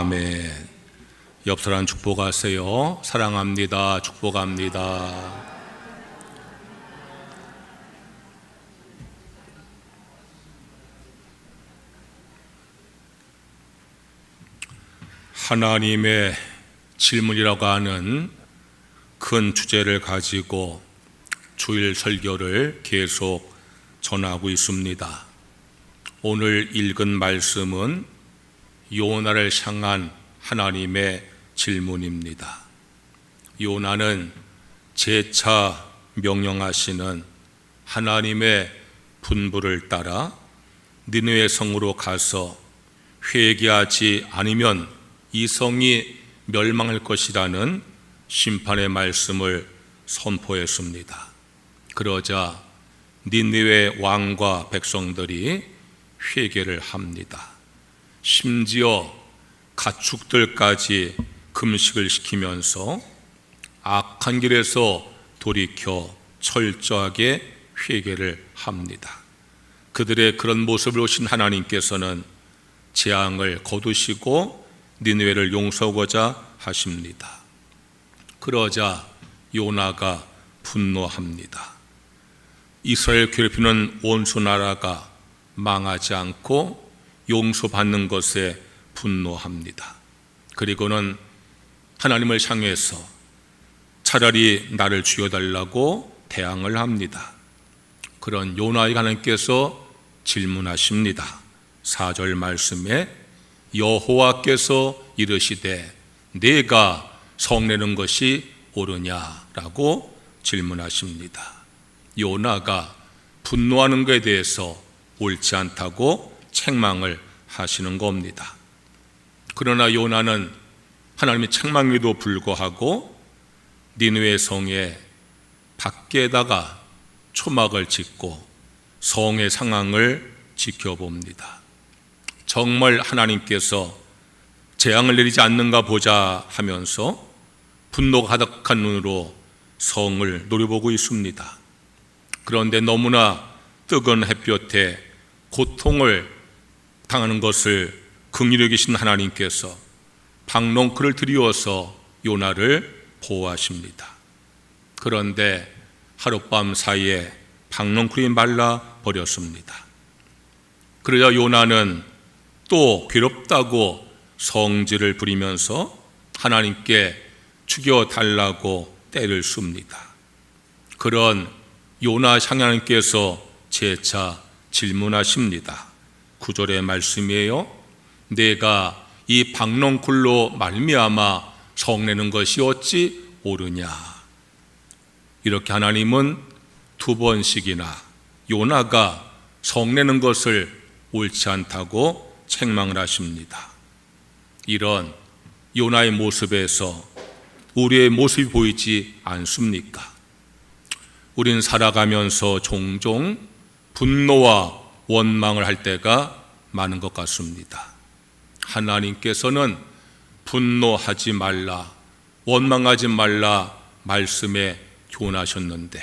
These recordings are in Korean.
아멘. 옆 사람 축복하세요. 사랑합니다. 축복합니다. 하나님의 질문이라고 하는 큰 주제를 가지고 주일 설교를 계속 전하고 있습니다. 오늘 읽은 말씀은 요나를 향한 하나님의 질문입니다. 요나는 재차 명령하시는 하나님의 분부를 따라 니느웨 성으로 가서 회개하지 않으면 이 성이 멸망할 것이라는 심판의 말씀을 선포했습니다. 그러자 니느웨 왕과 백성들이 회개를 합니다. 심지어 가축들까지 금식을 시키면서 악한 길에서 돌이켜 철저하게 회개를 합니다. 그들의 그런 모습을 보신 하나님께서는 재앙을 거두시고 니느웨를 용서하고자 하십니다. 그러자 요나가 분노합니다. 이스라엘 괴롭히는 원수 나라가 망하지 않고 용서받는 것에 분노합니다. 그리고는 하나님을 향해서 차라리 나를 죽여달라고 대항을 합니다. 그런 요나에게 하나님께서 질문하십니다. 4절 말씀에 여호와께서 이르시되 내가 성내는 것이 옳으냐라고 질문하십니다. 요나가 분노하는 것에 대해서 옳지 않다고 책망을 하시는 겁니다. 그러나 요나는 하나님의 책망에도 불구하고 니느웨 성의 밖에다가 초막을 짓고 성의 상황을 지켜봅니다. 정말 하나님께서 재앙을 내리지 않는가 보자 하면서 분노가 가득한 눈으로 성을 노려보고 있습니다. 그런데 너무나 뜨거운 햇볕에 고통을 당하는 것을 긍휼히 여기신 하나님께서 박농쿨을 들이워서 요나를 보호하십니다. 그런데 하룻밤 사이에 박농쿨이 말라 버렸습니다. 그러자 요나는 또 괴롭다고 성질을 부리면서 하나님께 죽여달라고 때를 씁니다. 그런 요나 하나님께서 재차 질문하십니다. 9절의 말씀이에요. 내가 이 박농쿨로 말미암아 성내는 것이 어찌 옳으냐. 이렇게 하나님은 두 번씩이나 요나가 성내는 것을 옳지 않다고 책망을 하십니다. 이런 요나의 모습에서 우리의 모습이 보이지 않습니까? 우린 살아가면서 종종 분노와 원망을 할 때가 많은 것 같습니다. 하나님께서는 분노하지 말라, 원망하지 말라 말씀에 교훈하셨는데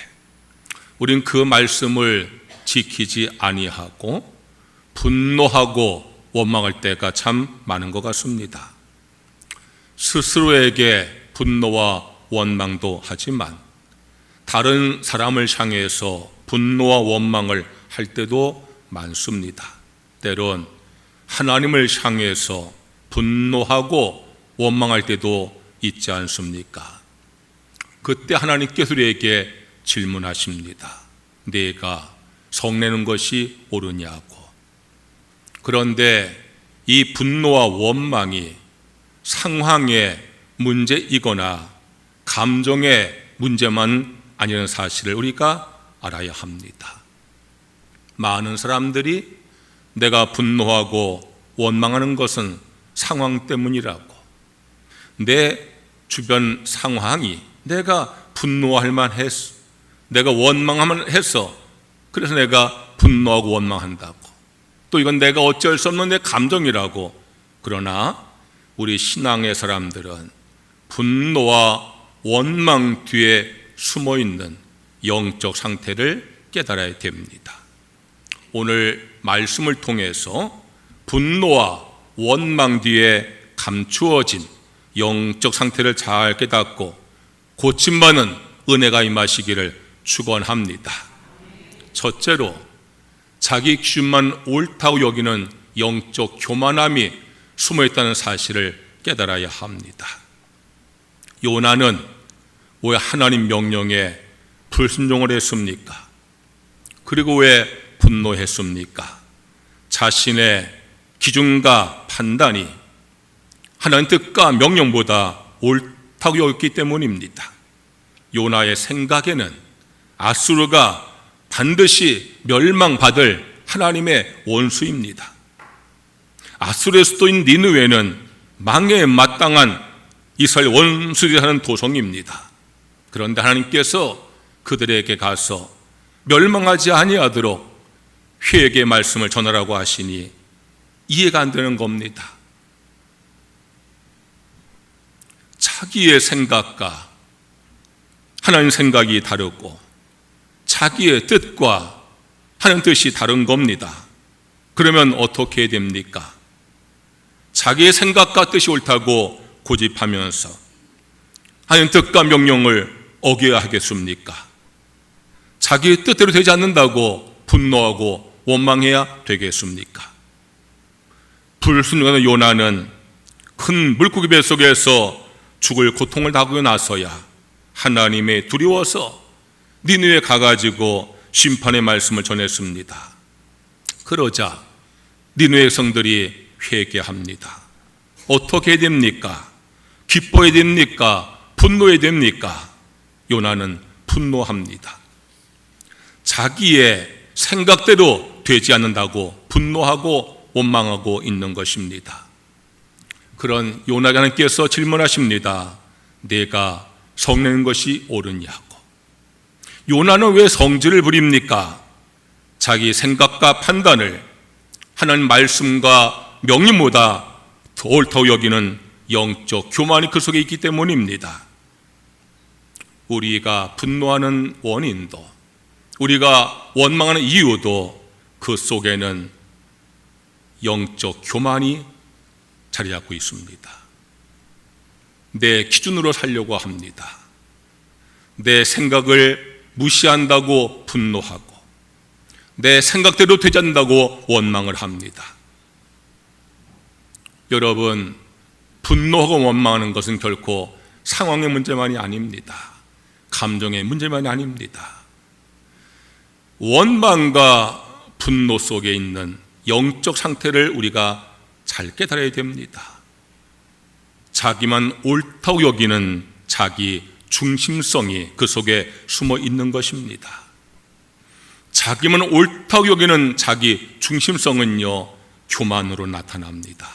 우린 그 말씀을 지키지 아니하고 분노하고 원망할 때가 참 많은 것 같습니다. 스스로에게 분노와 원망도 하지만 다른 사람을 향해서 분노와 원망을 할 때도 많습니다. 때론 하나님을 향해서 분노하고 원망할 때도 있지 않습니까? 그때 하나님께서 우리에게 질문하십니다. 내가 성내는 것이 옳으냐고. 그런데 이 분노와 원망이 상황의 문제이거나 감정의 문제만 아니라는 사실을 우리가 알아야 합니다. 많은 사람들이 내가 분노하고 원망하는 것은 상황 때문이라고, 내 주변 상황이 내가 분노할 만했어, 내가 원망하면 했어, 그래서 내가 분노하고 원망한다고, 또 이건 내가 어쩔 수 없는 내 감정이라고. 그러나 우리 신앙의 사람들은 분노와 원망 뒤에 숨어있는 영적 상태를 깨달아야 됩니다. 오늘 말씀을 통해서 분노와 원망 뒤에 감추어진 영적 상태를 잘 깨닫고 고침받는 은혜가 임하시기를 축원합니다. 첫째로, 자기 기준만 옳다고 여기는 영적 교만함이 숨어있다는 사실을 깨달아야 합니다. 요나는 왜 하나님 명령에 불순종을 했습니까? 그리고 왜 분노했습니까? 자신의 기준과 판단이 하나님 뜻과 명령보다 옳다고 여겼기 때문입니다. 요나의 생각에는 아수르가 반드시 멸망받을 하나님의 원수입니다. 아수르의 수도인 니느웨는 망해에 마땅한 이스라엘 원수들이 하는 도성입니다. 그런데 하나님께서 그들에게 가서 멸망하지 아니하도록 회개의 말씀을 전하라고 하시니 이해가 안 되는 겁니다. 자기의 생각과 하나님 생각이 다르고 자기의 뜻과 하나님 뜻이 다른 겁니다. 그러면 어떻게 됩니까? 자기의 생각과 뜻이 옳다고 고집하면서 하나님 뜻과 명령을 어겨야 하겠습니까? 자기의 뜻대로 되지 않는다고 분노하고 원망해야 되겠습니까? 불순종하는 요나는 큰 물고기 뱃속에서 죽을 고통을 당하고 나서야 하나님의 두려워서 니느웨에 가가지고 심판의 말씀을 전했습니다. 그러자 니느웨 성들이 회개합니다. 어떻게 됩니까? 기뻐야 됩니까? 분노해야 됩니까? 요나는 분노합니다. 자기의 생각대로 되지 않는다고 분노하고 원망하고 있는 것입니다. 그런 요나에게 하나님께서 질문하십니다. 내가 성내는 것이 옳으냐고. 요나는 왜 성질을 부립니까? 자기 생각과 판단을 하나님 말씀과 명령보다 더 옳다고 여기는 영적 교만이 그 속에 있기 때문입니다. 우리가 분노하는 원인도, 우리가 원망하는 이유도 그 속에는 영적 교만이 자리 잡고 있습니다. 내 기준으로 살려고 합니다. 내 생각을 무시한다고 분노하고 내 생각대로 되지 않는다고 원망을 합니다. 여러분, 분노하고 원망하는 것은 결코 상황의 문제만이 아닙니다. 감정의 문제만이 아닙니다. 원망과 분노 속에 있는 영적 상태를 우리가 잘 깨달아야 됩니다. 자기만 옳다고 여기는 자기 중심성이 그 속에 숨어 있는 것입니다. 자기만 옳다고 여기는 자기 중심성은요, 교만으로 나타납니다.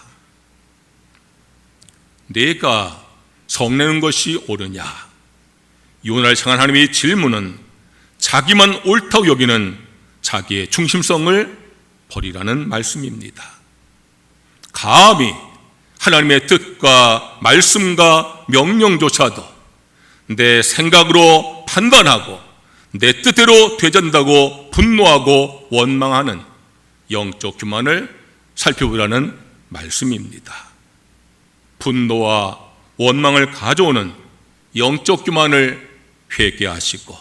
내가 성내는 것이 옳으냐? 요나를 향한 하나님의 질문은 자기만 옳다고 여기는 자기의 중심성을 버리라는 말씀입니다. 감히 하나님의 뜻과 말씀과 명령조차도 내 생각으로 판단하고 내 뜻대로 되지 않는다고 분노하고 원망하는 영적 교만을 살펴보라는 말씀입니다. 분노와 원망을 가져오는 영적 교만을 회개하시고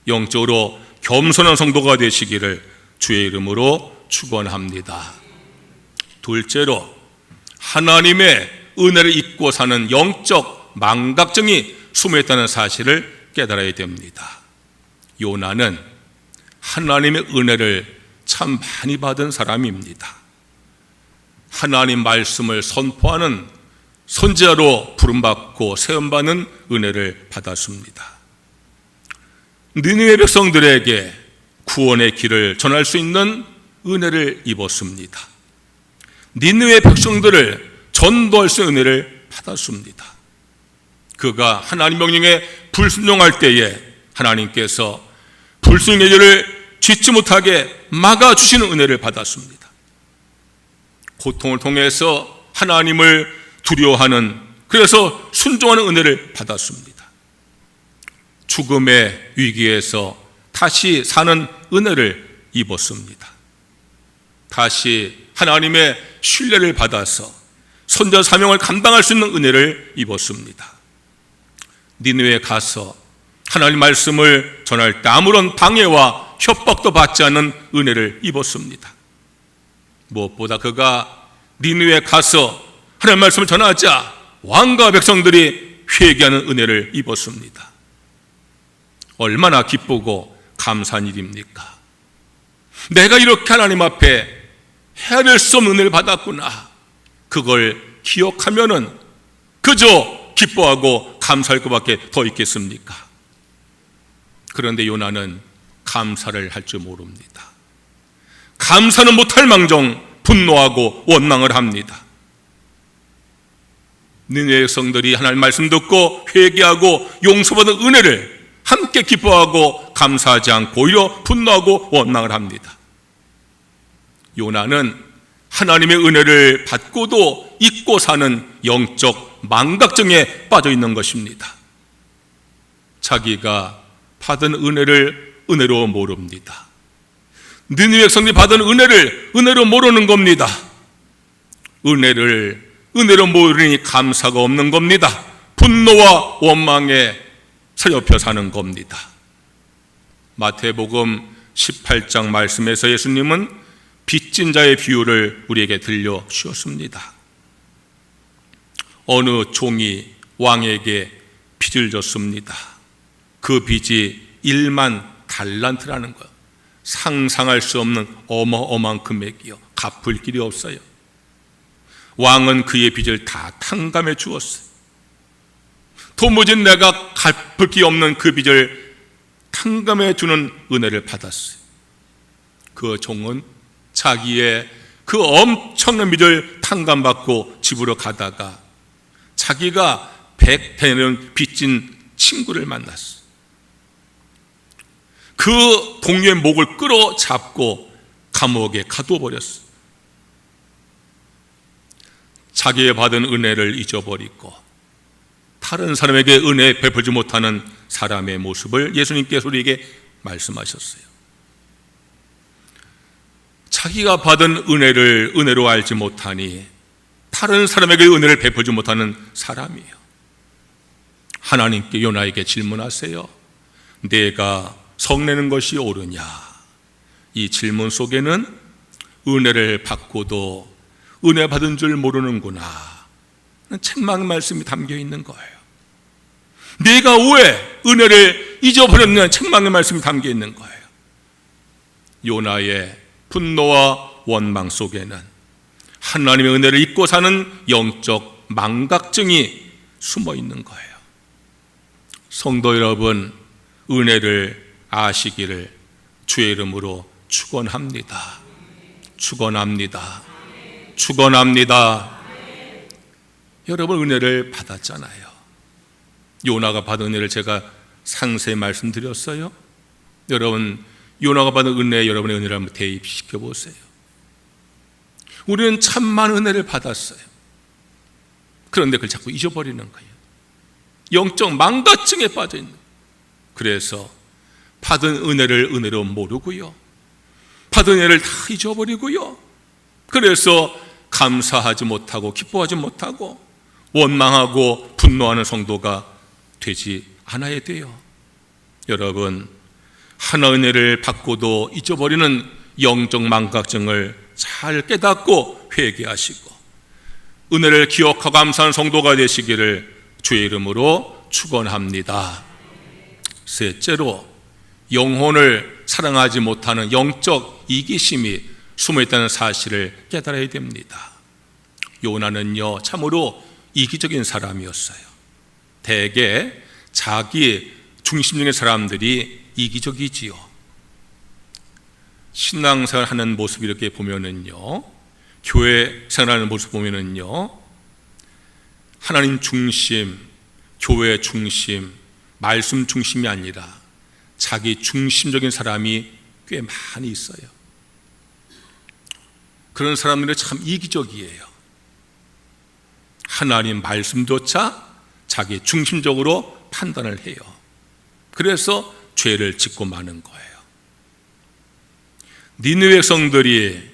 영적으로 겸손한 성도가 되시기를 주의 이름으로 축원합니다. 둘째로, 하나님의 은혜를 잊고 사는 영적 망각증이 숨어있다는 사실을 깨달아야 됩니다. 요나는 하나님의 은혜를 참 많이 받은 사람입니다. 하나님 말씀을 선포하는 선지자로 부름받고 세움받는 은혜를 받았습니다. 니느웨 백성들에게 구원의 길을 전할 수 있는 은혜를 입었습니다. 니느웨 백성들을 전도할 수 있는 은혜를 받았습니다. 그가 하나님 명령에 불순종할 때에 하나님께서 불순종의 죄를 짓지 못하게 막아주시는 은혜를 받았습니다. 고통을 통해서 하나님을 두려워하는, 그래서 순종하는 은혜를 받았습니다. 죽음의 위기에서 다시 사는 은혜를 입었습니다. 다시 하나님의 신뢰를 받아서 선지자 사명을 감당할 수 있는 은혜를 입었습니다. 니느웨에 가서 하나님 말씀을 전할 때 아무런 방해와 협박도 받지 않는 은혜를 입었습니다. 무엇보다 그가 니느웨에 가서 하나님 말씀을 전하자 왕과 백성들이 회개하는 은혜를 입었습니다. 얼마나 기쁘고 감사한 일입니까? 내가 이렇게 하나님 앞에 헤아릴 수 없는 은혜를 받았구나. 그걸 기억하면은 그저 기뻐하고 감사할 것밖에 더 있겠습니까? 그런데 요나는 감사를 할 줄 모릅니다. 감사는 못할 망정 분노하고 원망을 합니다. 니느웨 백성들이 하나님 말씀 듣고 회개하고 용서받은 은혜를 함께 기뻐하고 감사하지 않고 오히려 분노하고 원망을 합니다. 요나는 하나님의 은혜를 받고도 잊고 사는 영적 망각증에 빠져 있는 것입니다. 자기가 받은 은혜를 은혜로 모릅니다. 니느웨 백성들이 받은 은혜를 은혜로 모르는 겁니다. 은혜를 은혜로 모르니 감사가 없는 겁니다. 분노와 원망에 사로잡혀 사는 겁니다. 마태복음 18장 말씀에서 예수님은 빚진 자의 비유를 우리에게 들려주었습니다. 어느 종이 왕에게 빚을 졌습니다. 그 빚이 1만 달란트라는 거예요. 상상할 수 없는 어마어마한 금액이요. 갚을 길이 없어요. 왕은 그의 빚을 다 탕감해 주었어요. 도무지 내가 갚을 길이 없는 그 빚을 탕감해 주는 은혜를 받았어요. 그 종은 자기의 그 엄청난 빚을 탕감받고 집으로 가다가 자기가 100대는 빚진 친구를 만났어요. 그 동료의 목을 끌어잡고 감옥에 가둬버렸어요. 자기의 받은 은혜를 잊어버리고 다른 사람에게 은혜 베풀지 못하는 사람의 모습을 예수님께서 우리에게 말씀하셨어요. 자기가 받은 은혜를 은혜로 알지 못하니 다른 사람에게 은혜를 베풀지 못하는 사람이에요. 하나님께 요나에게 질문하세요. 내가 성내는 것이 옳으냐? 이 질문 속에는 은혜를 받고도 은혜 받은 줄 모르는구나, 책망의 말씀이 담겨 있는 거예요. 내가 왜 은혜를 잊어버렸느냐, 책망의 말씀이 담겨 있는 거예요. 요나의 분노와 원망 속에는 하나님의 은혜를 잊고 사는 영적 망각증이 숨어 있는 거예요. 성도 여러분, 은혜를 아시기를 주의 이름으로 축원합니다. 축원합니다. 축원합니다. 여러분, 은혜를 받았잖아요. 요나가 받은 은혜를 제가 상세히 말씀드렸어요. 여러분, 요나가 받은 은혜, 여러분의 은혜를 한번 대입시켜 보세요. 우리는 참 많은 은혜를 받았어요. 그런데 그걸 자꾸 잊어버리는 거예요. 영적 망각증에 빠져 있는 거예요. 그래서 받은 은혜를 은혜로 모르고요, 받은 은혜를 다 잊어버리고요, 그래서 감사하지 못하고 기뻐하지 못하고 원망하고 분노하는 성도가 되지 않아야 돼요. 여러분, 하나 은혜를 받고도 잊어버리는 영적 망각증을 잘 깨닫고 회개하시고 은혜를 기억하고 감사하는 성도가 되시기를 주의 이름으로 축원합니다. 셋째로, 영혼을 사랑하지 못하는 영적 이기심이 숨어있다는 사실을 깨달아야 됩니다. 요나는요, 참으로 이기적인 사람이었어요. 대개 자기 중심적인 사람들이 이기적이지요. 신앙생활 하는 모습 이렇게 보면은요, 교회 생활하는 모습 보면은요, 하나님 중심, 교회 중심, 말씀 중심이 아니라 자기 중심적인 사람이 꽤 많이 있어요. 그런 사람들은 참 이기적이에요. 하나님 말씀조차 자기 중심적으로 판단을 해요. 그래서 죄를 짓고 마는 거예요. 니느웨 백성들이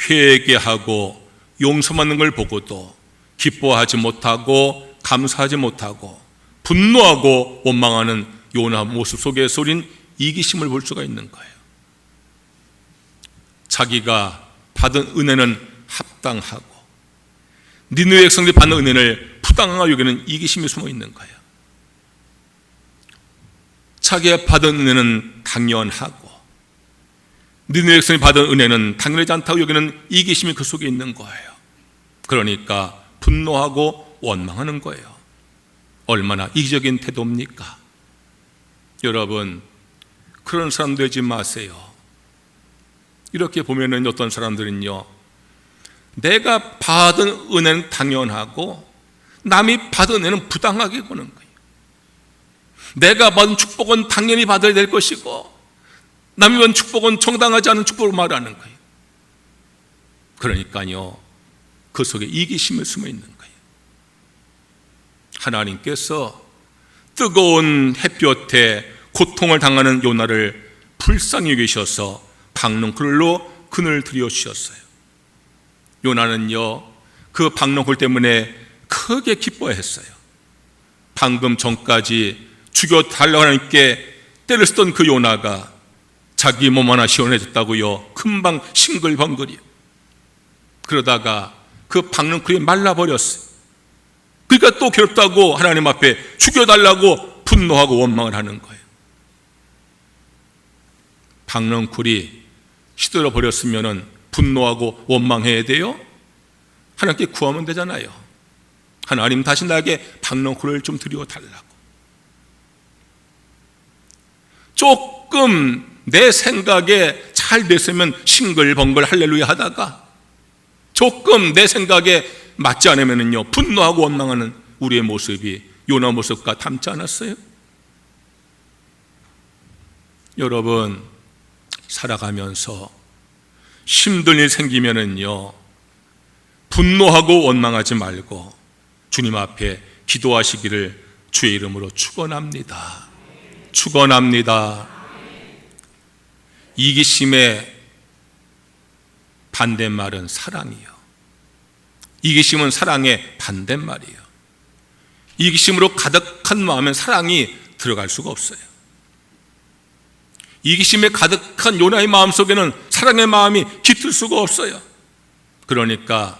회개하고 용서받는 걸 보고도 기뻐하지 못하고 감사하지 못하고 분노하고 원망하는 요나 모습 속에서 우린 이기심을 볼 수가 있는 거예요. 자기가 받은 은혜는 합당하고 니느웨 백성들이 받는 은혜를 부당하게 여기는 이기심이 숨어 있는 거예요. 자기가 받은 은혜는 당연하고 니느웨 백성이 받은 은혜는 당연하지 않다고 여기는 이기심이 그 속에 있는 거예요. 그러니까 분노하고 원망하는 거예요. 얼마나 이기적인 태도입니까? 여러분, 그런 사람 되지 마세요. 이렇게 보면은 어떤 사람들은요, 내가 받은 은혜는 당연하고 남이 받은 은혜는 부당하게 보는 거예요. 내가 받은 축복은 당연히 받아야 될 것이고 남이 받은 축복은 정당하지 않은 축복을 말하는 거예요. 그러니까요, 그 속에 이기심이 숨어 있는 거예요. 하나님께서 뜨거운 햇볕에 고통을 당하는 요나를 불쌍히 여기셔서 박농쿨로 그늘 들여주셨어요. 요나는요, 그 박농쿨 때문에 크게 기뻐했어요. 방금 전까지 죽여달라고 하나님께 때를 쓰던 그 요나가 자기 몸 하나 시원해졌다고요, 금방 싱글벙글이요. 그러다가 그 박농쿨이 말라버렸어요. 그러니까 또 괴롭다고 하나님 앞에 죽여달라고 분노하고 원망을 하는 거예요. 박농쿨이 시들어 버렸으면 분노하고 원망해야 돼요? 하나님께 구하면 되잖아요. 하나님 다시 나에게 박농쿨을 좀 드려달라고. 조금 내 생각에 잘 됐으면 싱글벙글 할렐루야 하다가 조금 내 생각에 맞지 않으면요, 분노하고 원망하는 우리의 모습이 요나 모습과 닮지 않았어요? 여러분, 살아가면서 힘든 일 생기면은요, 분노하고 원망하지 말고 주님 앞에 기도하시기를 주의 이름으로 축원합니다. 축원합니다. 이기심의 반대말은 사랑이요. 이기심은 사랑의 반대말이에요. 이기심으로 가득한 마음엔 사랑이 들어갈 수가 없어요. 이기심에 가득한 요나의 마음속에는 사랑의 마음이 깃들 수가 없어요. 그러니까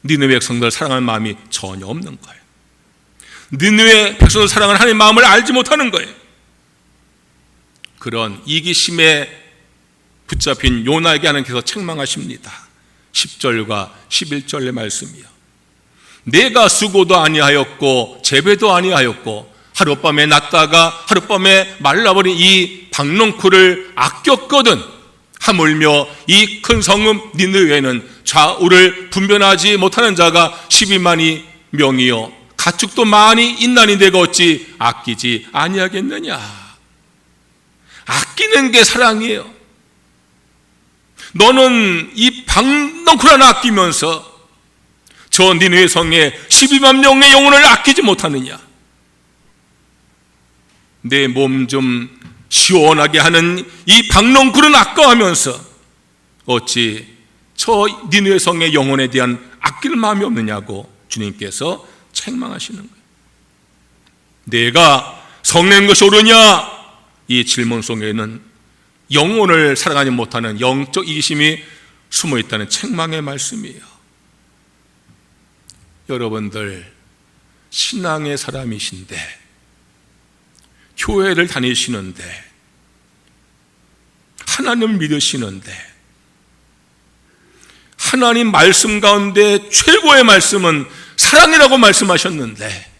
니느웨 백성들 사랑하는 마음이 전혀 없는 거예요. 니느웨 백성들 사랑하는 하나님의 마음을 알지 못하는 거예요. 그런 이기심에 붙잡힌 요나에게 하나님께서 책망하십니다. 10절과 11절의 말씀이요. 내가 수고도 아니하였고 재배도 아니하였고 하룻밤에 났다가 하룻밤에 말라버린 이 박농쿨을 아꼈거든 하물며 이 큰 성읍 니느웨는 좌우를 분별하지 못하는 자가 12만이 명이요 가축도 많이 있나니 내가 어찌 아끼지 아니하겠느냐. 아끼는 게 사랑이에요. 너는 이 박농쿨 하나 아끼면서 저 니느웨 성에 12만 명의 영혼을 아끼지 못하느냐. 내 몸 좀 시원하게 하는 이 박농쿨은 아까워하면서 어찌 저 니느웨 성의 영혼에 대한 아낄 마음이 없느냐고 주님께서 책망하시는 거예요. 내가 성내는 것이 옳으냐? 이 질문 속에는 영혼을 사랑하지 못하는 영적 이기심이 숨어 있다는 책망의 말씀이에요. 여러분들 신앙의 사람이신데 교회를 다니시는데 하나님을 믿으시는데 하나님 말씀 가운데 최고의 말씀은 사랑이라고 말씀하셨는데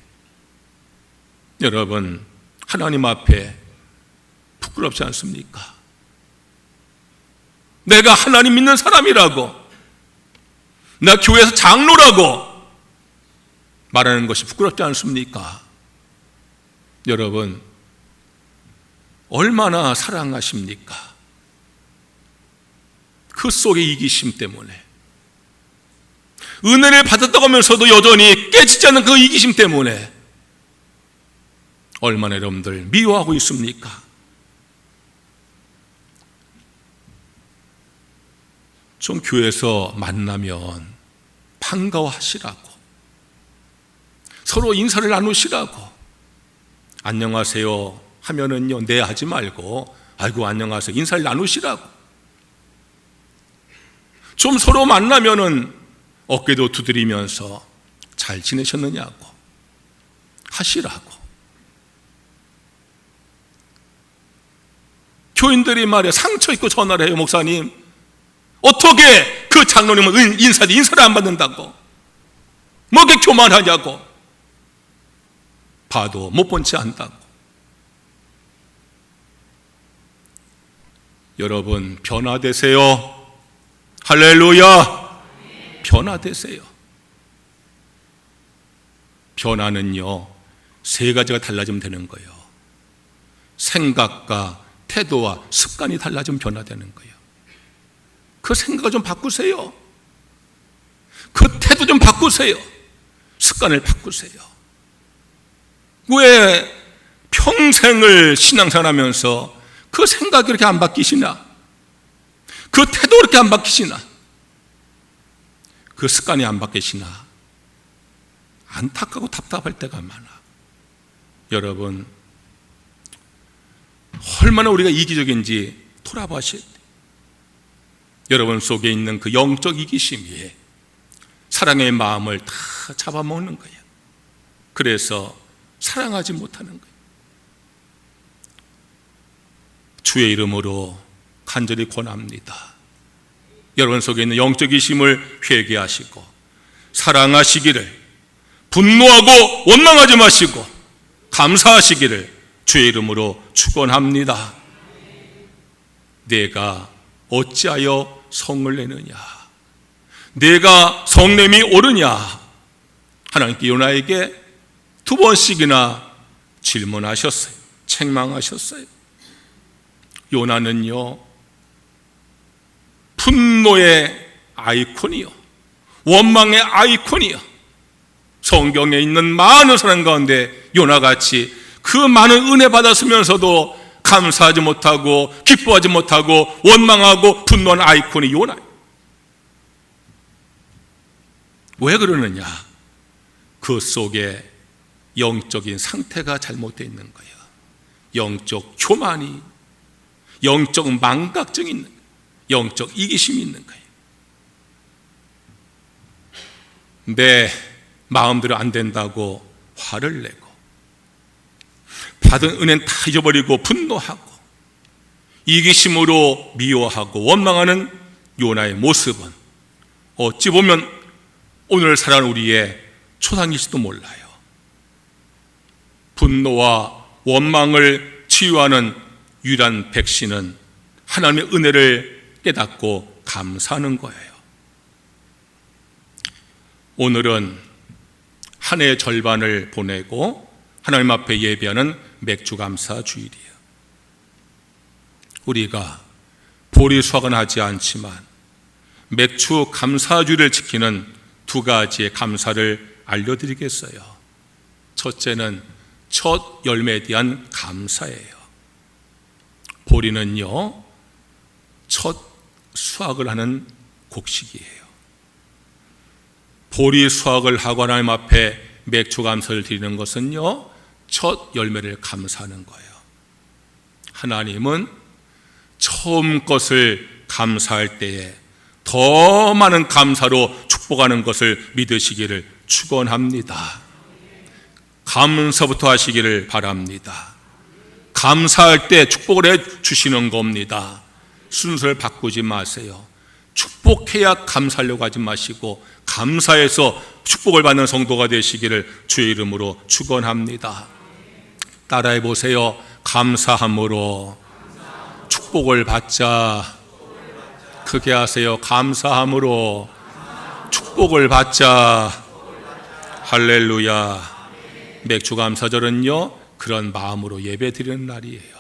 여러분 하나님 앞에 부끄럽지 않습니까? 내가 하나님 믿는 사람이라고 나 교회에서 장로라고 말하는 것이 부끄럽지 않습니까? 여러분 얼마나 사랑하십니까? 그 속의 이기심 때문에 은혜를 받았다고 하면서도 여전히 깨지지 않는 그 이기심 때문에 얼마나 여러분들 미워하고 있습니까? 좀 교회에서 만나면 반가워하시라고 서로 인사를 나누시라고. 안녕하세요 하면은요, 네 하지 말고 아이고 안녕하세요 인사를 나누시라고. 좀 서로 만나면은 어깨도 두드리면서 잘 지내셨느냐고 하시라고. 교인들이 말해 상처 입고 전화를 해요. 목사님, 어떻게 그 장로님은 인사를 안 받는다고, 뭐 이렇게 교만하냐고, 봐도 못 본 채 한다고. 여러분 변화되세요. 할렐루야. 변화되세요. 변화는요, 세 가지가 달라지면 되는 거예요. 생각과 태도와 습관이 달라지면 변화되는 거예요. 그 생각을 좀 바꾸세요. 그 태도 좀 바꾸세요. 습관을 바꾸세요. 왜 평생을 신앙생활하면서 그 생각이 그렇게 안 바뀌시나? 그 태도가 그렇게 안 바뀌시나? 그 습관이 안 바뀌시나? 안타깝고 답답할 때가 많아. 여러분, 얼마나 우리가 이기적인지 돌아보셔야 돼요. 여러분 속에 있는 그 영적 이기심이 사랑의 마음을 다 잡아먹는 거예요. 그래서 사랑하지 못하는 거예요. 주의 이름으로 간절히 권합니다. 여러분 속에 있는 영적 이기심을 회개하시고 사랑하시기를, 분노하고 원망하지 마시고 감사하시기를 주의 이름으로 축원합니다. 내가 어찌하여 성을 내느냐, 내가 성냄이 오르냐, 하나님께 요나에게 두 번씩이나 질문하셨어요. 책망하셨어요. 요나는요, 분노의 아이콘이요, 원망의 아이콘이요. 성경에 있는 많은 사람 가운데 요나같이 그 많은 은혜 받았으면서도 감사하지 못하고 기뻐하지 못하고 원망하고 분노한 아이콘이 요나예요. 왜 그러느냐? 그 속에 영적인 상태가 잘못되어 있는 거예요. 영적 교만이, 영적 망각증이 있는 거예요. 영적 이기심이 있는 거예요. 내 마음대로 안 된다고 화를 내고 받은 은혜는 다 잊어버리고 분노하고 이기심으로 미워하고 원망하는 요나의 모습은 어찌 보면 오늘 살아가는 우리의 초상일지도 몰라요. 분노와 원망을 치유하는 유일한 백신은 하나님의 은혜를 깨닫고 감사하는 거예요. 오늘은 한 해의 절반을 보내고 하나님 앞에 예배하는 맥주감사 주일이에요. 우리가 보리수확은 하지 않지만 맥주 감사주일을 지키는 두 가지의 감사를 알려드리겠어요. 첫째는 첫 열매에 대한 감사예요. 보리는요, 첫 수확을 하는 곡식이에요. 보리 수확을 하고 하나님 앞에 맥주 감사를 드리는 것은요, 첫 열매를 감사하는 거예요. 하나님은 처음 것을 감사할 때에 더 많은 감사로 축복하는 것을 믿으시기를 축원합니다. 감사부터 하시기를 바랍니다. 감사할 때 축복을 해 주시는 겁니다. 순서를 바꾸지 마세요. 축복해야 감사하려고 하지 마시고 감사해서 축복을 받는 성도가 되시기를 주의 이름으로 축원합니다. 따라해 보세요. 감사함으로 축복을 받자. 크게 하세요. 감사함으로 축복을 받자. 할렐루야. 맥주감사절은요, 그런 마음으로 예배드리는 날이에요.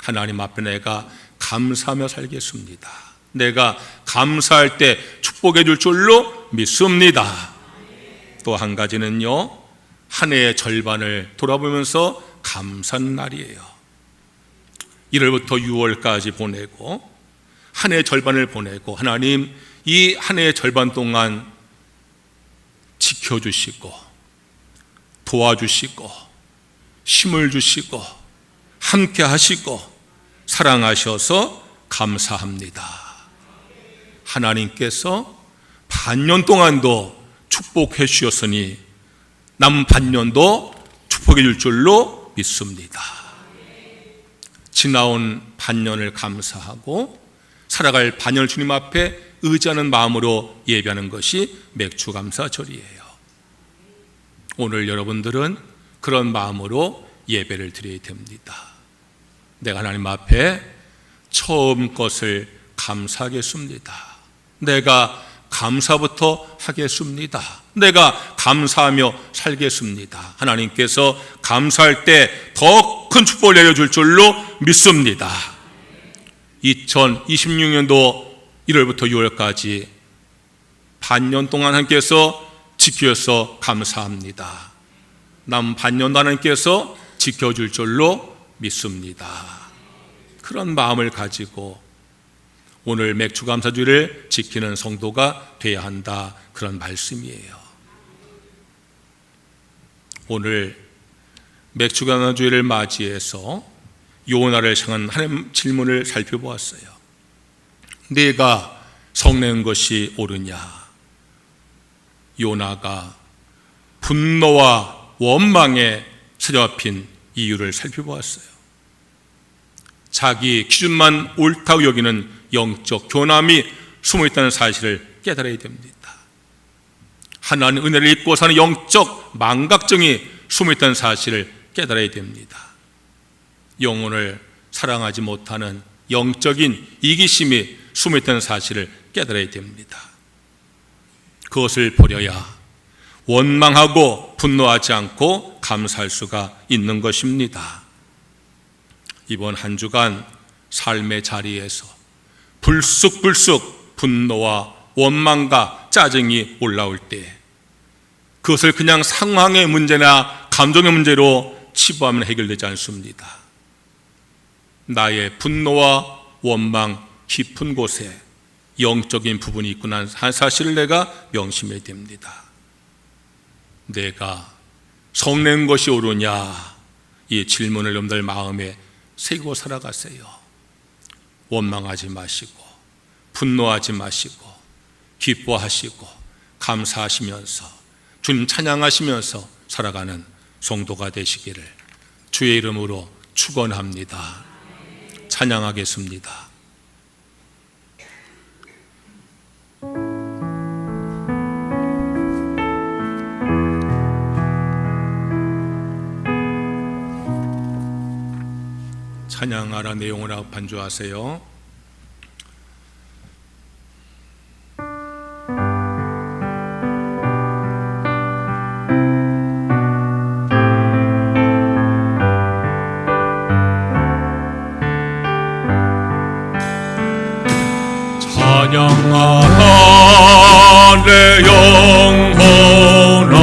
하나님 앞에 내가 감사하며 살겠습니다. 내가 감사할 때 축복해 줄 줄로 믿습니다. 또 한 가지는요, 한 해의 절반을 돌아보면서 감사하는 날이에요. 1월부터 6월까지 보내고 한 해의 절반을 보내고 하나님 이 한 해의 절반 동안 지켜주시고 도와주시고 힘을 주시고 함께 하시고 사랑하셔서 감사합니다. 하나님께서 반년 동안도 축복해 주셨으니 남은 반년도 축복해 줄 줄로 믿습니다. 지나온 반년을 감사하고 살아갈 반년을 주님 앞에 의지하는 마음으로 예배하는 것이 맥주감사절이에요. 오늘 여러분들은 그런 마음으로 예배를 드려야 됩니다. 내가 하나님 앞에 처음 것을 감사하겠습니다. 내가 감사부터 하겠습니다. 내가 감사하며 살겠습니다. 하나님께서 감사할 때 더 큰 축복을 내려줄 줄로 믿습니다. 2026년도 1월부터 6월까지 반년 동안 하나님께서 지켜서 감사합니다. 남 반년도 하나님께서 지켜줄 줄로 믿습니다. 그런 마음을 가지고 오늘 맥주감사주일을 지키는 성도가 돼야 한다, 그런 말씀이에요. 오늘 맥주감사주일을 맞이해서 요나를 향한 하나님 질문을 살펴보았어요. 내가 성내는 것이 옳으냐? 요나가 분노와 원망에 사로잡힌 이유를 살펴보았어요. 자기 기준만 옳다고 여기는 영적 교남이 숨어있다는 사실을 깨달아야 됩니다. 하나님 은혜를 잊고 사는 영적 망각증이 숨어있다는 사실을 깨달아야 됩니다. 영혼을 사랑하지 못하는 영적인 이기심이 숨어있다는 사실을 깨달아야 됩니다. 그것을 버려야 원망하고 분노하지 않고 감사할 수가 있는 것입니다. 이번 한 주간 삶의 자리에서 불쑥불쑥 분노와 원망과 짜증이 올라올 때 그것을 그냥 상황의 문제나 감정의 문제로 치부하면 해결되지 않습니다. 나의 분노와 원망 깊은 곳에 영적인 부분이 있구나 하는 사실을 내가 명심해야 됩니다. 내가 성낸 것이 옳으냐, 이 질문을 여러분들 마음에 새기고 살아가세요. 원망하지 마시고 분노하지 마시고 기뻐하시고 감사하시면서 주님 찬양하시면서 살아가는 성도가 되시기를 주의 이름으로 축원합니다. 찬양하겠습니다. 찬양하라 내 영혼아 반주하세요. 찬양하라 내 영혼아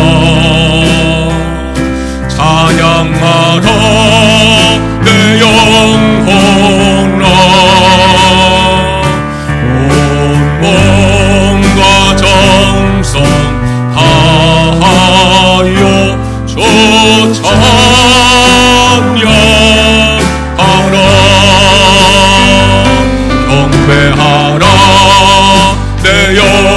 찬양하라 내 영혼아 온 몸과 정성 다하여 주 찬양하라 경배하라 내 영혼아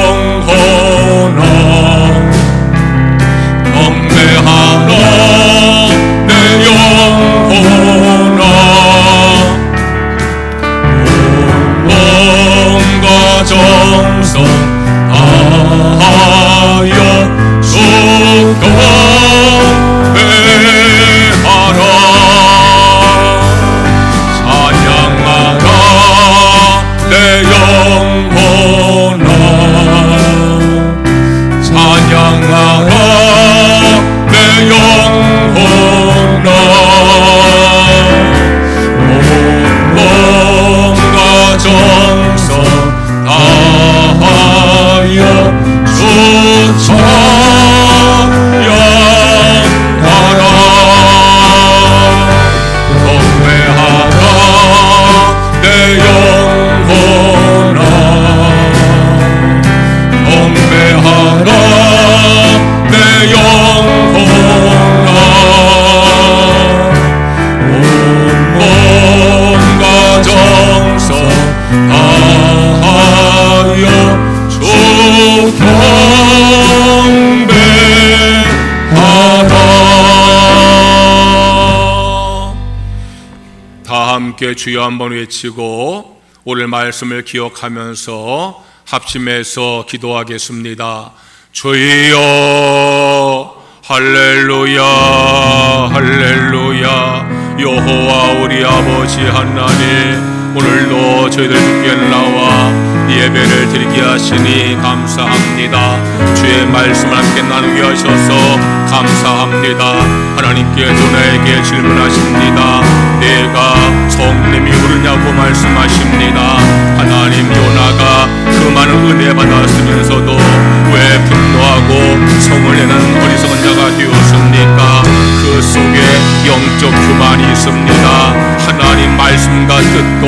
함께 주여 한번 외치고 오늘 말씀을 기억하면서 합심해서 기도하겠습니다. 주여 할렐루야 할렐루야. 여호와 우리 아버지 하나님, 오늘도 저희들 주께 나와 예배를 드리게 하시니 감사합니다. 주의 말씀을 함께 나누게 하셔서 감사합니다. 하나님께서 나에게 질문하십니다. 내가 성냄이 오르냐고 말씀하십니다. 하나님, 요나가 그 많은 은혜 받았으면서도 왜 분노하고 성을 내는 어리석은 자가 되었습니까? 그 속에 영적 교만이 있습니다. 하나님 말씀과 뜻도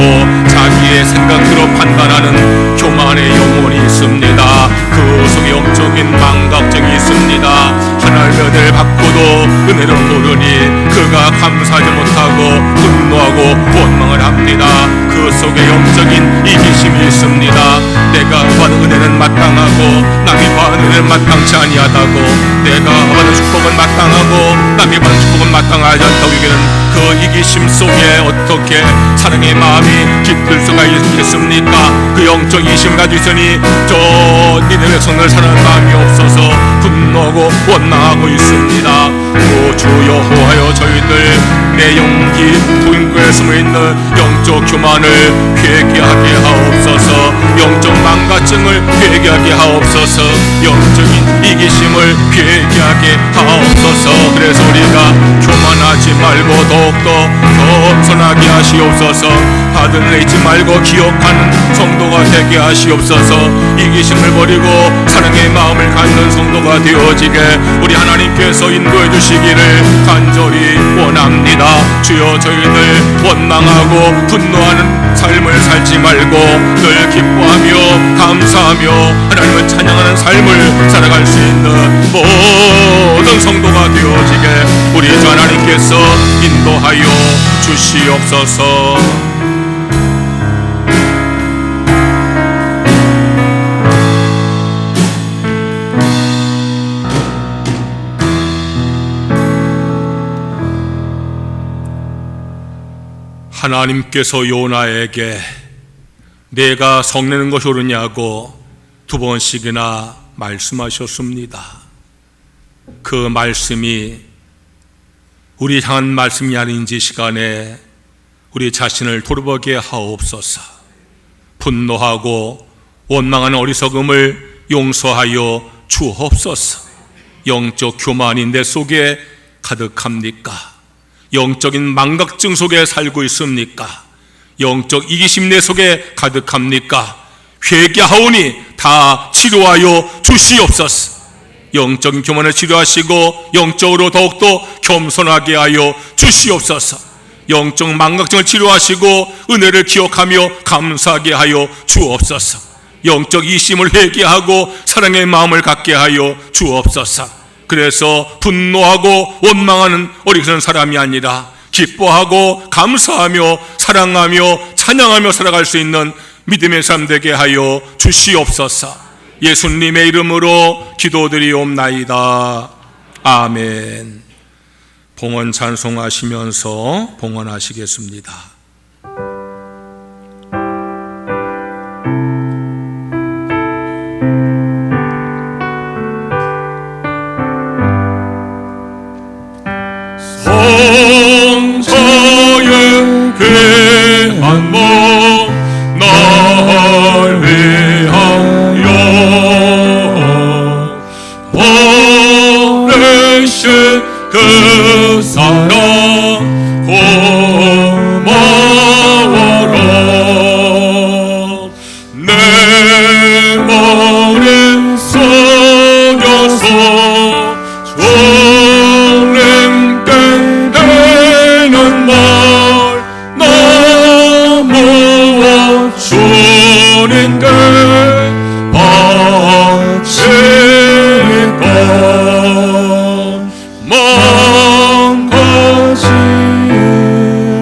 자기의 생각대로 판단하는 교만의 영혼이 있습니다. 그 속에 영적인 망각증이 있습니다. 하나님의 은혜를 받고도 은혜를 모르니 그가 감사하지 못하고 분노하고 원망을 합니다. 그 속에 영적인 이기심이 있습니다. 내가 받은 은혜는 마땅하고 남이 받은 은혜는 마땅치 아니하다고, 내가 받은 축복은 마땅하고 남이 받은 축복은 마땅하지 않다고 여기는 그 이기심 속에 어떻게 사랑의 마음이 깃들 수가 있겠습니까? 그 영적 이기심을 가지고 있으니 저 니네 백성을 사랑하는 마음이 없어서 분노하고 원망하고 있습니다. 오 주 여호와여, 저희들 내 영기 도인구에 숨어있는 영적 교만을 회개하게 하옵소서. 영적 망가증을 회개하게 하옵소서. 영적인 이기심을 회개하게 하옵소서. 그래서 우리가 교만하지 말고 더욱더 겸손하게 하시옵소서. 받은 은혜 잊지 말고 기억하는 성도가 되게 하시옵소서. 이기심을 버리고 사랑의 마음을 갖는 성도가 되어지게 우리 하나님께서 인도해 주시기를 간절히 원합니다. 주여, 저희들 원망하고 분노하는 삶을 살지 말고 늘 기뻐하며 감사하며 하나님을 찬양하는 삶을 살아갈 수 있는 모든 성도가 되어지게 우리 주 하나님께서 인도하여 주시옵소서. 하나님께서 요나에게 내가 성내는 것이 옳으냐고 2번씩이나 말씀하셨습니다. 그 말씀이 우리 향한 말씀이 아닌지 시간에 우리 자신을 돌아보게 하옵소서. 분노하고 원망하는 어리석음을 용서하여 주옵소서. 영적 교만이 내 속에 가득합니까? 영적인 망각증 속에 살고 있습니까? 영적 이기심 내 속에 가득합니까? 회개하오니 다 치료하여 주시옵소서. 영적인 교만을 치료하시고 영적으로 더욱더 겸손하게 하여 주시옵소서. 영적 망각증을 치료하시고 은혜를 기억하며 감사하게 하여 주옵소서. 영적 이심을 회개하고 사랑의 마음을 갖게 하여 주옵소서. 그래서 분노하고 원망하는 어리석은 사람이 아니라 기뻐하고 감사하며 사랑하며 찬양하며 살아갈 수 있는 믿음의 삶 되게 하여 주시옵소서. 예수님의 이름으로 기도드리옵나이다. 아멘. 봉헌 찬송하시면서 봉헌하시겠습니다. 성자의 귀한 몸 날 위하여 버리신 그 사랑 고마워라. 내 머릿속에서 주님께 되는 말 너무 주님께 바치고 망가진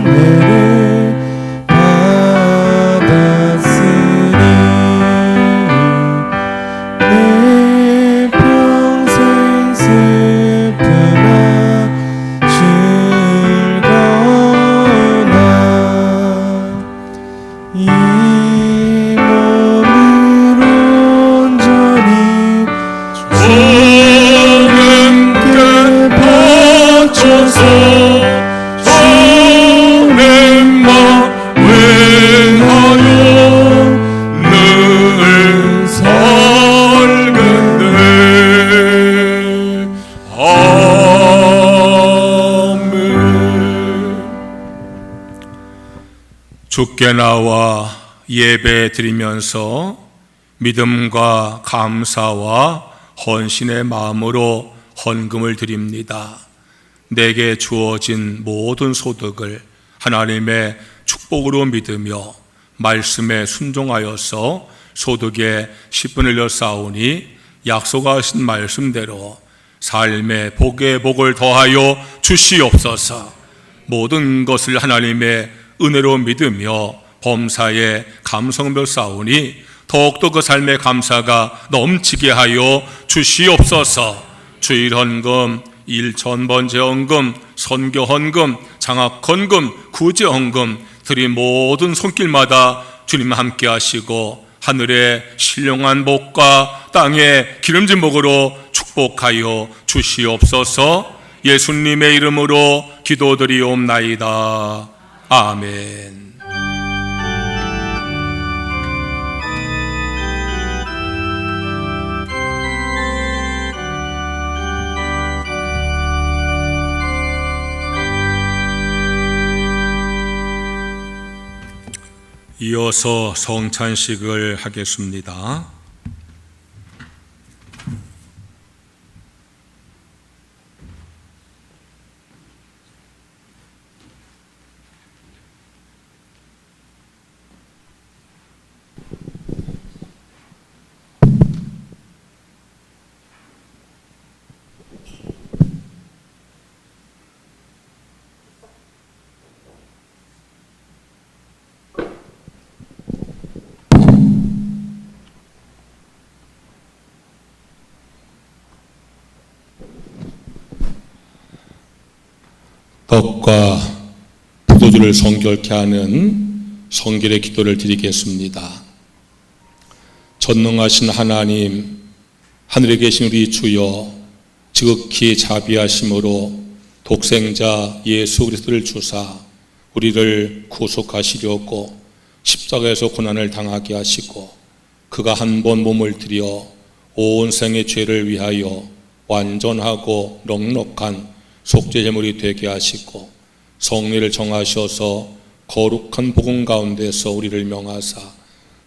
은혜를 주께 나와 예배 드리면서 믿음과 감사와 헌신의 마음으로 헌금을 드립니다. 내게 주어진 모든 소득을 하나님의 축복으로 믿으며 말씀에 순종하여서 소득의 10분을 여 쌓으니 약속하신 말씀대로 삶의 복에 복을 더하여 주시옵소서. 모든 것을 하나님의 은혜로 믿으며 범사에 감성별 쌓으니 더욱더 그 삶의 감사가 넘치게 하여 주시옵소서. 주일 헌금, 일천번제 헌금, 선교 헌금, 장학 헌금, 구제 헌금 드린 모든 손길마다 주님 함께 하시고 하늘의 신령한 복과 땅의 기름진 복으로 축복하여 주시옵소서. 예수님의 이름으로 기도드리옵나이다. 아멘. 이어서 성찬식을 하겠습니다. 떡과 포도주를 성결케 하는 성결의 기도를 드리겠습니다. 전능하신 하나님, 하늘에 계신 우리 주여, 지극히 자비하심으로 독생자 예수 그리스도를 주사 우리를 구속하시려고 십자가에서 고난을 당하게 하시고 그가 한 번 몸을 들여 온 생의 죄를 위하여 완전하고 넉넉한 속죄 제물이 되게 하시고 성례를 정하셔서 거룩한 복음 가운데서 우리를 명하사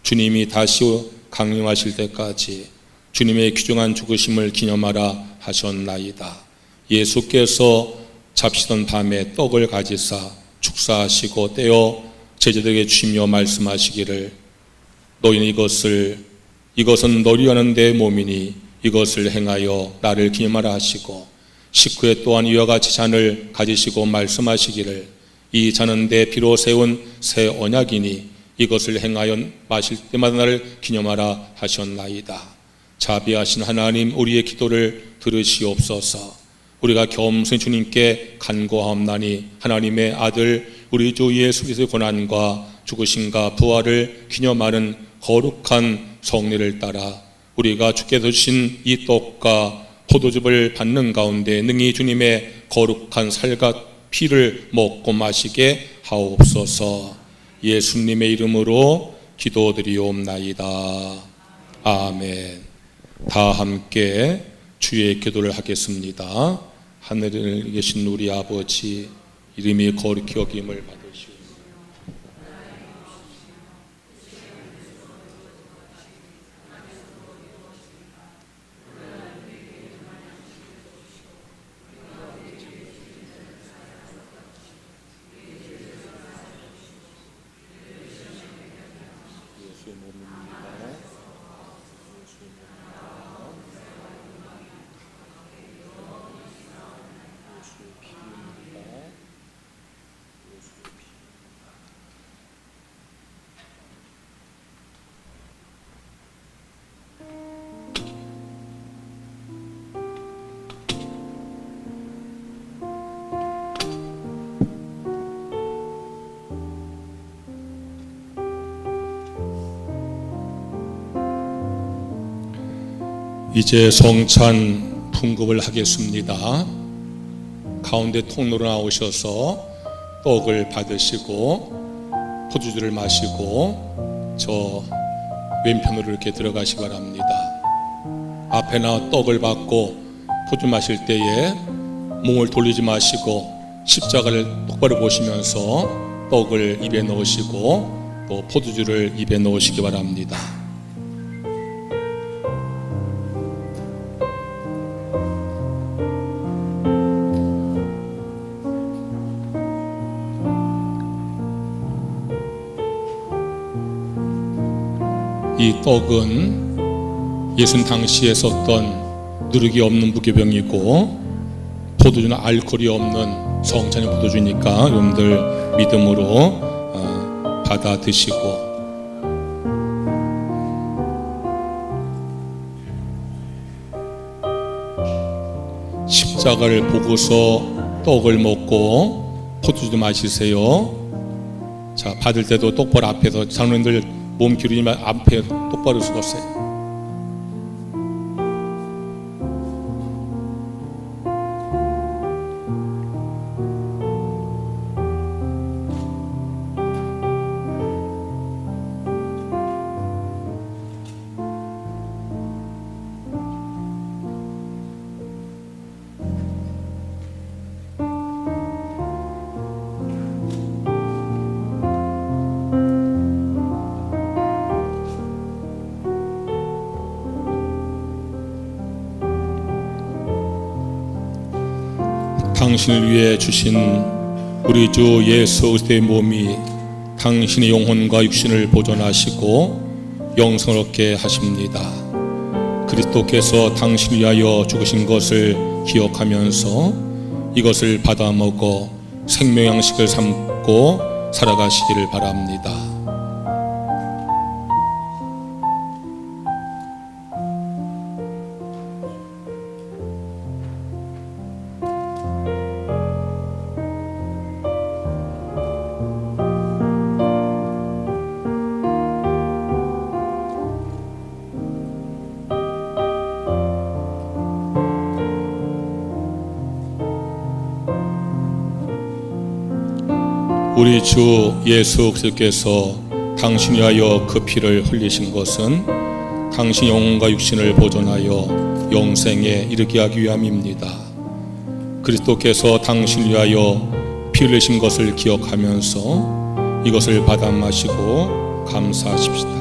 주님이 다시 강림하실 때까지 주님의 귀중한 죽으심을 기념하라 하셨나이다. 예수께서 잡시던 밤에 떡을 가지사 축사하시고 떼어 제자들에게 주시며 말씀하시기를 너희는 이것은 너를 위하는 내 몸이니 이것을 행하여 나를 기념하라 하시고 식후에 또한 이와 같이 잔을 가지시고 말씀하시기를 이 잔은 내 피로 세운 새 언약이니 이것을 행하여 마실 때마다 나를 기념하라 하셨나이다. 자비하신 하나님, 우리의 기도를 들으시옵소서. 우리가 겸손히 주님께 간구하옵나니 하나님의 아들 우리 주 예수 그리스도의 고난과 죽으심과 부활을 기념하는 거룩한 성례를 따라 우리가 주께서 주신 이 떡과 포도즙을 받는 가운데 능히 주님의 거룩한 살과 피를 먹고 마시게 하옵소서. 예수님의 이름으로 기도드리옵나이다. 아멘. 다 함께 주의 기도를 하겠습니다. 하늘에 계신 우리 아버지, 이름이 거룩히 여김을 받으시옵소서. 이제 성찬 풍급을 하겠습니다. 가운데 통로로 나오셔서 떡을 받으시고 포도주를 마시고 저 왼편으로 이렇게 들어가시기 바랍니다. 앞에나 떡을 받고 포도주 마실 때에 몸을 돌리지 마시고 십자가를 똑바로 보시면서 떡을 입에 넣으시고 또 포도주를 입에 넣으시기 바랍니다. 이 떡은 예수님 당시에 썼던 누룩이 없는 무교병이고, 포도주는 알코올이 없는 성찬의 포도주니까 여러분들 믿음으로 받아 드시고, 십자가를 보고서 떡을 먹고 포도주도 마시세요. 자, 받을 때도 똑바로 앞에서, 장로님들 몸 기울이지만 앞에 똑바로 서세요. 당신을 위해 주신 우리 주 예수 그리스도의 몸이 당신의 영혼과 육신을 보존하시고 영생을 얻게 하십니다. 그리스도께서 당신을 위하여 죽으신 것을 기억하면서 이것을 받아 먹어 생명 양식을 삼고 살아가시기를 바랍니다. 우리 주 예수 그리스도께서 당신을 위하여 그 피를 흘리신 것은 당신 영혼과 육신을 보존하여 영생에 이르게 하기 위함입니다. 그리스도께서 당신을 위하여 피 흘리신 것을 기억하면서 이것을 받아 마시고 감사하십시다.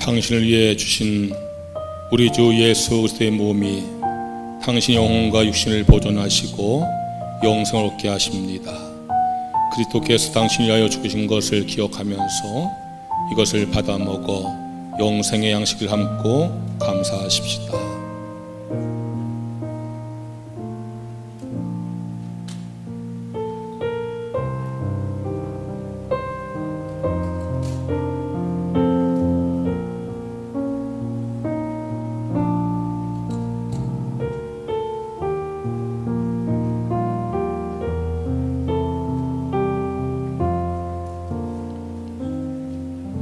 당신을 위해 주신 우리 주 예수 그리스도의 몸이 당신 영혼과 육신을 보존하시고 영생을 얻게 하십니다. 그리스도께서 당신을 위하여 죽으신 것을 기억하면서 이것을 받아 먹어 영생의 양식을 함고 감사하십시다.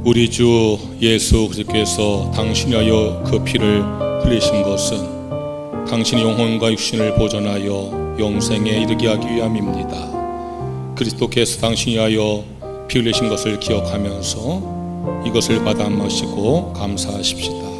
우리 주 예수 그리스도께서 당신을 위하여 그 피를 흘리신 것은 당신의 영혼과 육신을 보존하여 영생에 이르게 하기 위함입니다. 그리스도께서 당신을 위하여 피 흘리신 것을 기억하면서 이것을 받아 마시고 감사하십시다.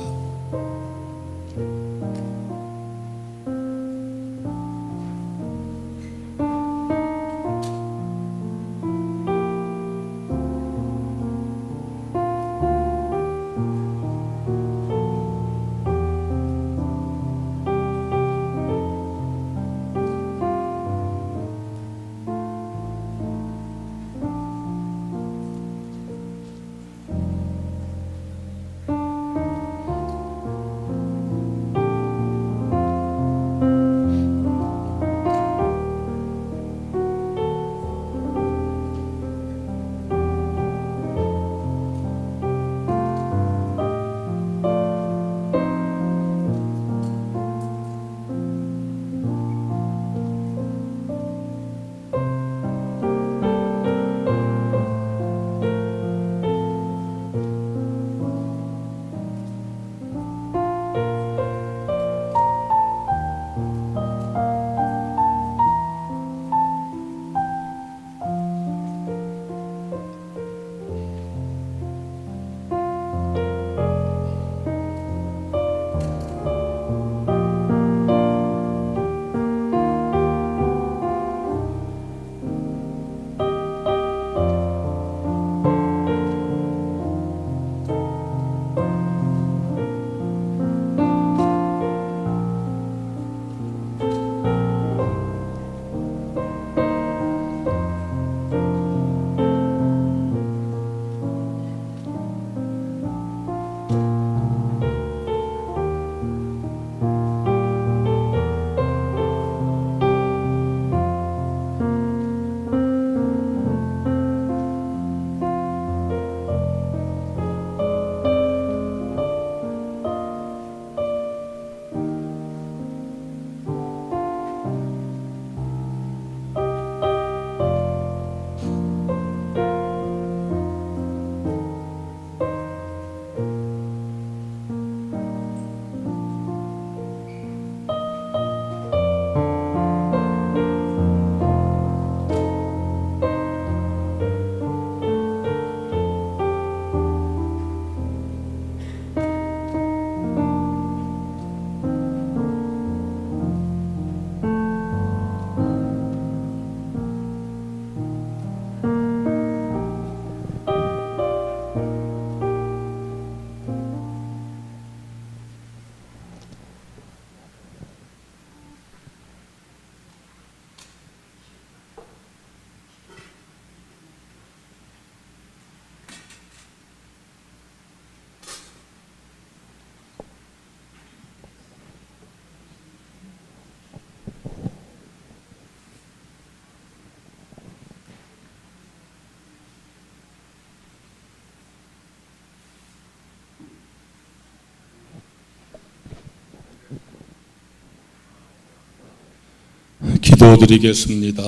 기도드리겠습니다.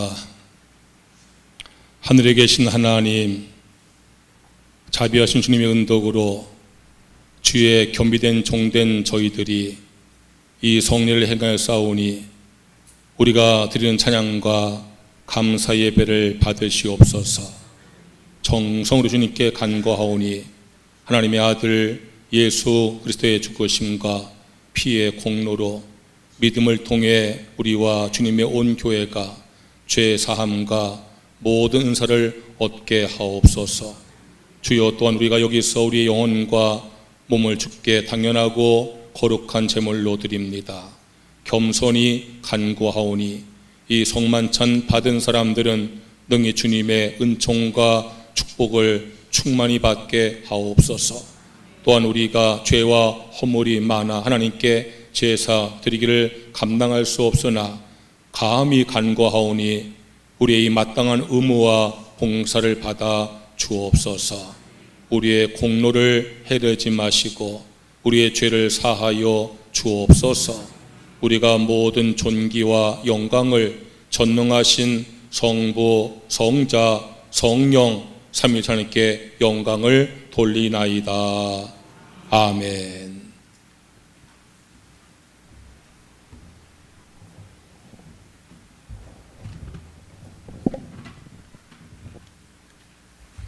하늘에 계신 하나님, 자비하신 주님의 은덕으로 주의 겸비된 종된 저희들이 이 성례를 행하여 싸우니 우리가 드리는 찬양과 감사 예배를 받으시옵소서. 정성으로 주님께 간구하오니 하나님의 아들 예수 그리스도의 죽으심과 피의 공로로 믿음을 통해 우리와 주님의 온 교회가 죄 사함과 모든 은사를 얻게 하옵소서. 주여, 또한 우리가 여기서 우리의 영혼과 몸을 주께 당연하고 거룩한 제물로 드립니다. 겸손히 간구하오니 이 성만찬 받은 사람들은 능히 주님의 은총과 축복을 충만히 받게 하옵소서. 또한 우리가 죄와 허물이 많아 하나님께 제사 드리기를 감당할 수 없으나 감히 간구하오니 우리의 이 마땅한 의무와 봉사를 받아 주옵소서. 우리의 공로를 헤르지 마시고 우리의 죄를 사하여 주옵소서. 우리가 모든 존귀와 영광을 전능하신 성부, 성자, 성령 삼위일체 하나님께 영광을 돌리나이다. 아멘.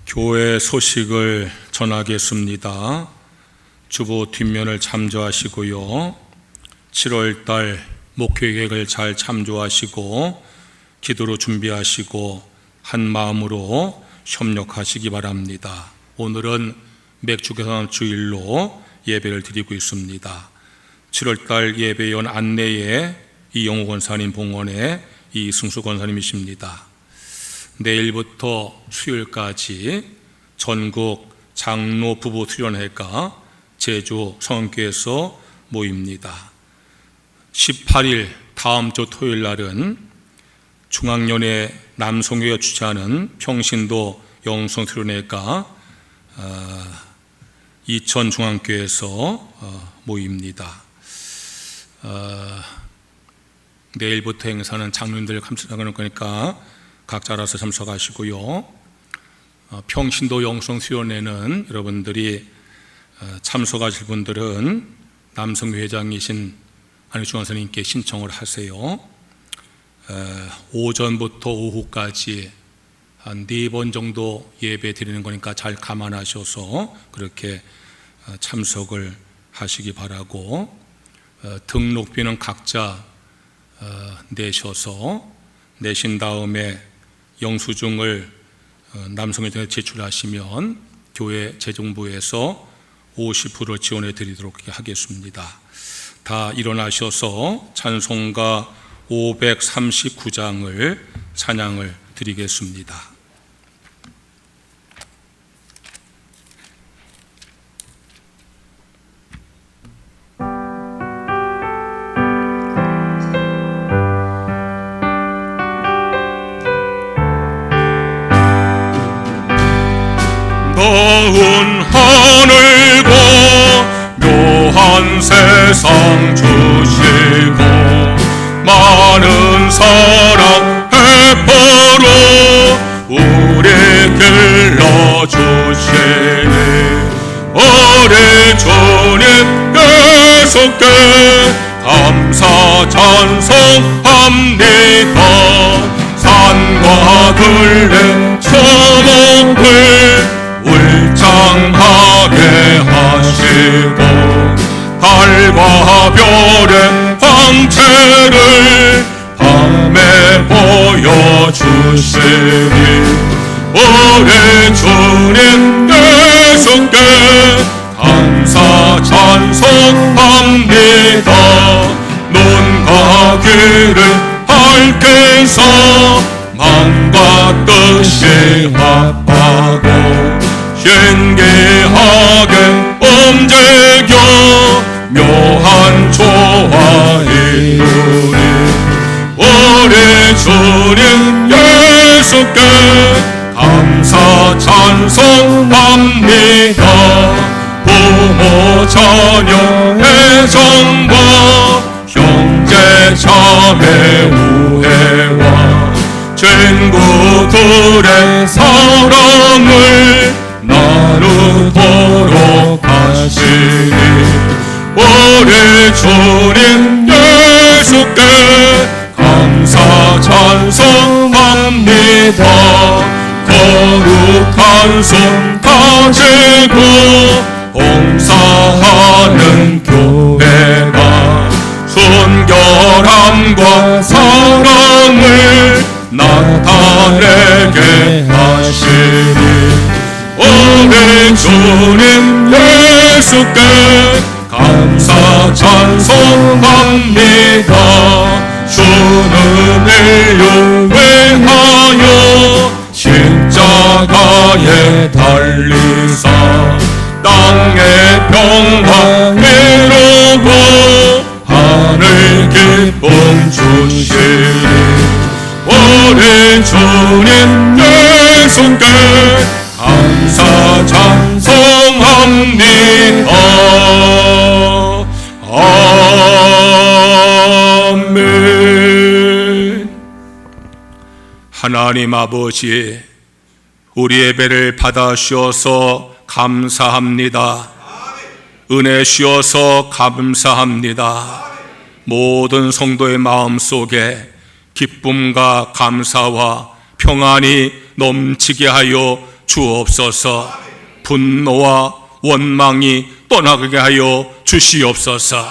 교회 소식을 전하겠습니다. 주보 뒷면을 참조하시고요. 7월달 목회 계획을 잘 참조하시고 기도로 준비하시고 한 마음으로 협력하시기 바랍니다. 오늘은 맥주교산 주일로 예배를 드리고 있습니다. 7월달 예배연 안내에 이영호 권사님 봉헌에 이승수 권사님이십니다. 내일부터 수요일까지 전국 장로 부부 수련회가 제주 성원교회에서 모입니다. 18일 다음 주 토요일 날은 중앙연회 남성교회가 주최하는 평신도 영성수련회가 이천중앙교회에서 모입니다. 내일부터 행사는 장로님들 참석하는 거니까 각자 알아서 참석하시고요. 평신도 영성수련회는 여러분들이 참석하실 분들은 남성회장이신 안익중 권사님께 신청을 하세요. 오전부터 오후까지 한 4번 정도 예배 드리는 거니까 잘 감안하셔서 그렇게 참석을 하시기 바라고, 등록비는 각자 내신 다음에 영수증을 남성회장에 제출하시면 교회 재정부에서 50% 지원해 드리도록 하겠습니다. 다 일어나셔서 찬송가 539장을 찬양을 드리겠습니다. 먼 하늘과 묘한 세상 주시고 많은 사랑 베풀어 우리 길러주시니 우리 주님 계속께 감사 찬송합니다. 산과 들의 소목을 울창하게 하시고 달과 별의 광채를 밤에 보여주시니 우리 주님 계속께 감사 찬송합니다. 눈과 귀를 밝혀서 마음과 뜻이 합하고 신기하게 움직여 묘한 조화 이루니 우리 주님 예수께 감사 찬송합니다. 부모 자녀 애정과 형제 자매 우애와 친구들의 사랑을 나누도록 하시니 우리 주님 예수께 감사 찬송합니다. 거룩한 손 가지고 봉사하는 교회가 순결함과 사랑을 나타내게 하시니 우리 주님 예수께 감사 찬송합니다. 주는 인류 위하여 십자가에 달리사 땅의 평화 이루고 하늘 기쁨 주시니 우리 주님 예수께 감사 찬송합니다. 아멘. 하나님 아버지, 우리 예배를 받아 주셔서 감사합니다. 은혜 주셔서 감사합니다. 모든 성도의 마음속에 기쁨과 감사와 평안이 넘치게 하여 주옵소서. 분노와 원망이 떠나게 하여 주시옵소서.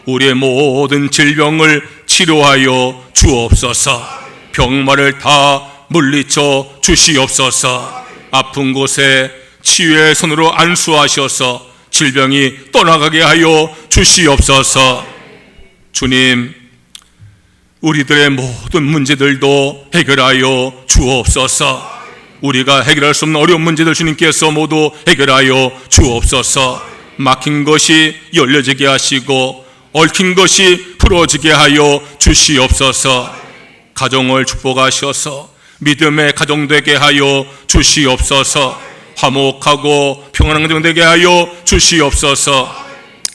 우리의 모든 질병을 치료하여 주옵소서. 병마를 다 물리쳐 주시옵소서. 아픈 곳에 치유의 손으로 안수하셔서 질병이 떠나가게 하여 주시옵소서. 주님, 우리들의 모든 문제들도 해결하여 주옵소서. 우리가 해결할 수 없는 어려운 문제들 주님께서 모두 해결하여 주옵소서. 막힌 것이 열려지게 하시고 얽힌 것이 풀어지게 하여 주시옵소서. 가정을 축복하셔서 믿음의 가정 되게 하여 주시옵소서. 화목하고 평안한 가정 되게 하여 주시옵소서.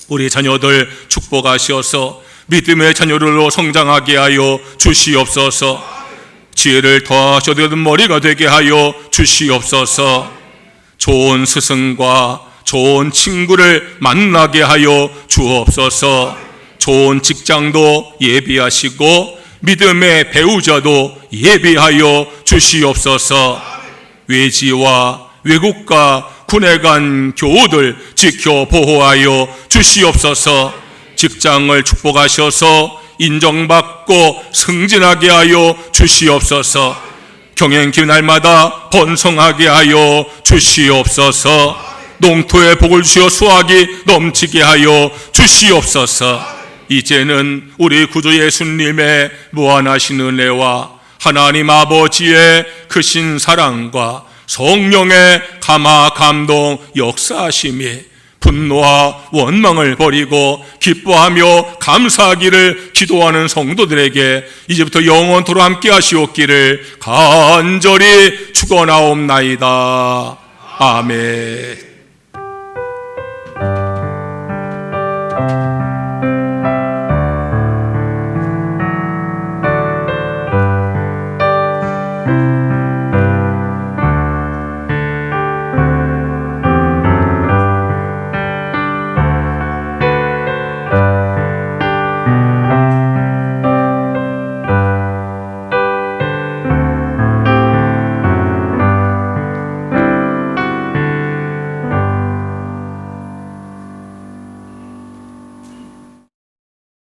우리 자녀들 축복하셔서 믿음의 자녀들로 성장하게 하여 주시옵소서. 지혜를 더하셔도 머리가 되게 하여 주시옵소서. 좋은 스승과 좋은 친구를 만나게 하여 주옵소서. 좋은 직장도 예비하시고 믿음의 배우자도 예비하여 주시옵소서. 외지와 외국과 군에 간 교우들 지켜 보호하여 주시옵소서. 직장을 축복하셔서 인정받고 승진하게 하여 주시옵소서. 경행기 날마다 번성하게 하여 주시옵소서. 농토에 복을 주시어 수확이 넘치게 하여 주시옵소서. 이제는 우리 구주 예수님의 무한하신 은혜와 하나님 아버지의 크신 사랑과 성령의 감화 감동 역사하심이 분노와 원망을 버리고 기뻐하며 감사하기를 기도하는 성도들에게 이제부터 영원토록 함께 하시옵기를 간절히 축원하옵나이다. 아멘.